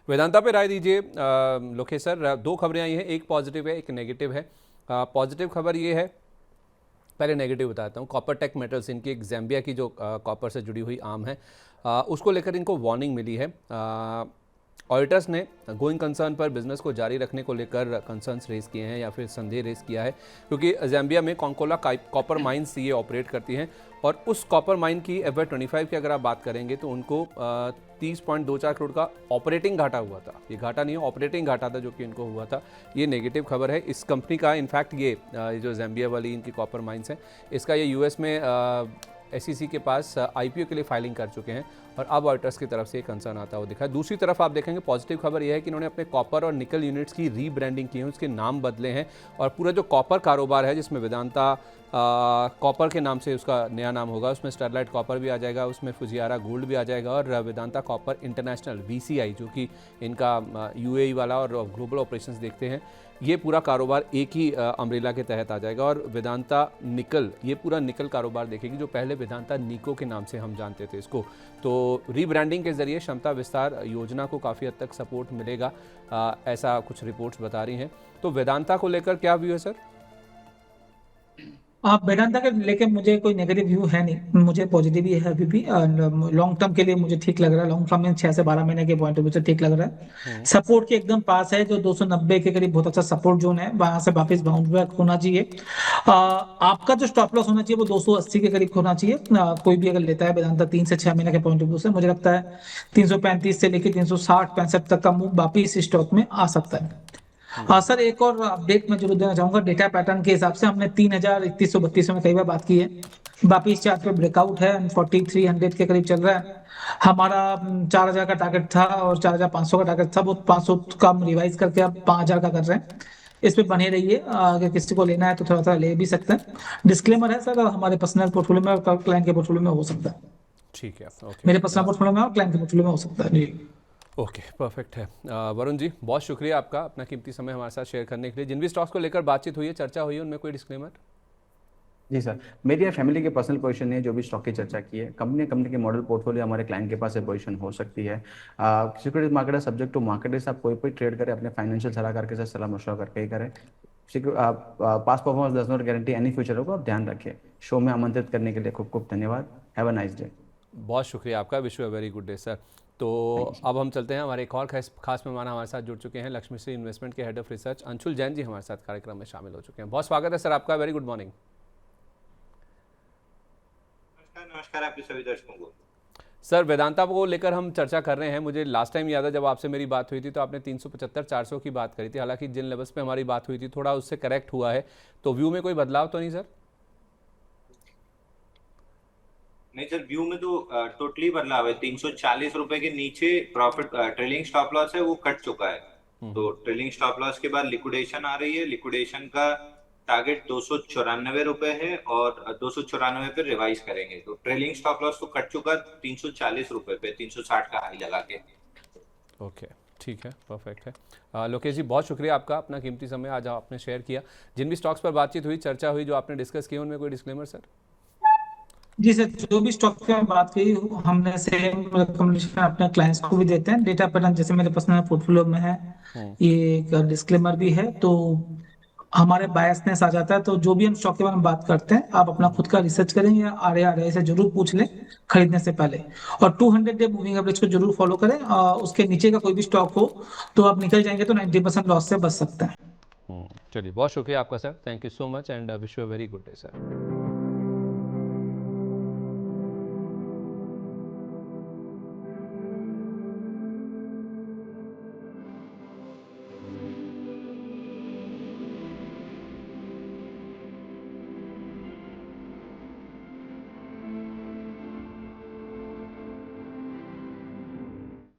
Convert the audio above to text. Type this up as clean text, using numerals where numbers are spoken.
वेदांता पे राय दीजिए। लोकेश सर, दो खबरें आई हैं, एक पॉजिटिव है एक नेगेटिव है। पॉजिटिव खबर ये है, पहले नेगेटिव बताता हूँ। कॉपर टेक मेटल्स, इनकी एक ज़ैम्बिया की जो कॉपर से जुड़ी हुई आर्म है, उसको लेकर इनको वार्निंग मिली है। ऑडिटर्स ने गोइंग कंसर्न पर बिजनेस को जारी रखने को लेकर कंसर्न्स रेज किए हैं या फिर संदेह रेज किया है, क्योंकि ज़ैम्बिया में कॉन्कोला कॉपर माइंस ये ऑपरेट करती हैं और उस कॉपर माइन की FY25 की अगर आप बात करेंगे तो उनको 30.24 करोड़ का ऑपरेटिंग घाटा हुआ था। ये घाटा नहीं है, ऑपरेटिंग घाटा था जो कि इनको हुआ था। ये नेगेटिव खबर है इस कंपनी का। इनफैक्ट ये जो ज़ैम्बिया वाली इनकी कॉपर माइंस हैं, इसका ये US में SEC के पास IPO के लिए फाइलिंग कर चुके हैं और अब ऑडिटर्स की तरफ से कंसर्न आता हुआ दिखा है। दूसरी तरफ आप देखेंगे पॉजिटिव खबर यह है कि इन्होंने अपने कॉपर और निकल यूनिट्स की रीब्रांडिंग की है, उसके नाम बदले हैं और पूरा जो कॉपर कारोबार है जिसमें वेदांता कॉपर के नाम से उसका नया नाम होगा, उसमें स्टरलाइट कॉपर भी आ जाएगा, उसमें फुजियारा गोल्ड भी आ जाएगा और वेदांता कॉपर इंटरनेशनल VCI जो कि इनका UAE वाला और ग्लोबल ऑपरेशंस देखते हैं, ये पूरा कारोबार एक ही अम्ब्रेला के तहत आ जाएगा। और वेदांता निकल, ये पूरा निकल कारोबार देखेगी जो पहले वेदांता निको के नाम से हम जानते थे इसको। तो रीब्रांडिंग के जरिए क्षमता विस्तार योजना को काफ़ी हद तक सपोर्ट मिलेगा, ऐसा कुछ रिपोर्ट्स बता रही हैं। तो वेदांता को लेकर क्या व्यू है सर? आप वेदांता के लेके मुझे कोई नेगेटिव व्यू है नहीं, मुझे पॉजिटिव ही है अभी भी। लॉन्ग टर्म के लिए मुझे ठीक लग रहा है, लॉन्ग टर्म में 6 से 12 महीने के पॉइंट ऑफ व्यू से ठीक लग रहा है। सपोर्ट के एकदम पास है, जो 290 के करीब बहुत अच्छा सपोर्ट जोन है, वहां से वापस बाउंस बैक होना चाहिए। आपका जो स्टॉप लॉस होना चाहिए वो 280 के करीब होना चाहिए। कोई भी अगर लेता है वेदांता 3 से 6 महीने के पॉइंट ऑफ व्यू से, मुझे लगता है 335 से लेकर 360-65 तक का मूव वापिस स्टॉक में आ सकता है। हाँ सर, एक और अपडेट मैं जरूर देना चाहूंगा। डेटा पैटर्न के हिसाब से हमने 3000, 3132 में कई बार बात की है, वापिस चार्ट पे ब्रेकआउट है, 4300 के करीब चल रहा है। हमारा 4000 का टारगेट था और 4500 का टारगेट था, वो 500 कम रिवाइज करके अब 5000 का कर रहे हैं। इस पे बने रहिए, अगर किसी को लेना है तो थोड़ा थोड़ा ले भी सकते हैं। डिस्क्लेमर है सर, हमारे पर्सनल पोर्टफोलियो में और क्लाइंट के पोर्टफोलियो में हो सकता है। ठीक है, ओके। मेरे पर्सनल पोर्टफोलियो में और क्लाइंट के पोर्टफोलियो में हो सकता है जी। ओके, परफेक्ट है। वरुण जी, बहुत शुक्रिया आपका अपना कीमती समय हमारे साथ शेयर करने के लिए। जिन भी स्टॉक्स को लेकर बातचीत हुई है, चर्चा हुई है, उनमें कोई डिस्क्लेमर? जी सर, मेरी फैमिली के पर्सनल पोजीशन है, जो भी स्टॉक की चर्चा की है। कंपनी के मॉडल पोर्टफोलियो हमारे क्लाइंट के पास है, पोजीशन हो सकती है। सिक्योरिटीज मार्केट है, सब्जेक्ट टू मार्केट रिस्क। आप कोई ट्रेड करें अपने फाइनेंशियल सलाहकार के साथ सलाह मशवरा करके ही करें। Past performance does not guarantee any future होगा, आप ध्यान रखिए। शो में आमंत्रित करने के लिए खूब खूब धन्यवाद। Have a nice day. बहुत शुक्रिया आपका, wish you a very good day sir. तो अब हम चलते हैं, हमारे एक और खास मेहमान हमारे साथ जुड़ चुके हैं। लक्ष्मीश्री इन्वेस्टमेंट के head of research Anshul Jain ji हमारे साथ कार्यक्रम में शामिल हो चुके हैं। बहुत स्वागत है सर आपका, वेरी गुड मॉर्निंग। नमस्कार आपके सभी दर्शकों को। सर, वेदांता को लेकर हम चर्चा कर रहे हैं। मुझे लास्ट टाइम याद है जब आपसे मेरी बात हुई थी तो आपने 375-400 की बात करी थी। हालांकि जिन लेवल्स पे हमारी बात हुई थी थोड़ा उससे करेक्ट हुआ है, तो व्यू में कोई बदलाव तो नहीं सर? नहीं सर, व्यू में तो टोटली बदलाव है। 340 रुपए के नीचे प्रॉफिट ट्रेलिंग स्टॉप लॉस है, वो कट चुका है। तो ट्रेलिंग स्टॉप लॉस के बाद लिक्विडेशन आ रही है। लिक्विडेशन का टारगेट 294 रुपए है और 294 पे रिवाइज करेंगे। तो ट्रेलिंग स्टॉप लॉस तो कट चुका 340 रुपए पे, 360 का हाई लगा के। ओके, ठीक है, परफेक्ट है। लोकेश जी, बहुत शुक्रिया आपका अपना कीमती समय आज आपने शेयर किया। जिन भी स्टॉक्स पर बातचीत हुई, चर्चा हुई, जो आपने डिस्कस किया, उनमें कोई डिस्क्लेमर सर? जी सर, जो भी स्टॉक की बात की हमने सेम रिकमेंडेशन अपने क्लाइंट्स को भी देते हैं। डेटा पैटर्न जैसे मेरे पर्सनल पोर्टफोलियो में है, ये एक डिस्क्लेमर भी है, तो हमारे बायसनेस आ जाता है। तो जो भी हम स्टॉक के बारे में बात करते हैं, आप अपना खुद का रिसर्च करें या RARA से जरूर पूछ लें खरीदने से पहले। और 200 डे मूविंग एवरेज को जरूर फॉलो करें। उसके नीचे का कोई भी स्टॉक हो तो आप निकल जाएंगे तो 90% लॉस से बच सकते हैं। चलिए, बहुत शुक्रिया आपका sir, thank you so much and wish you a very good day sir.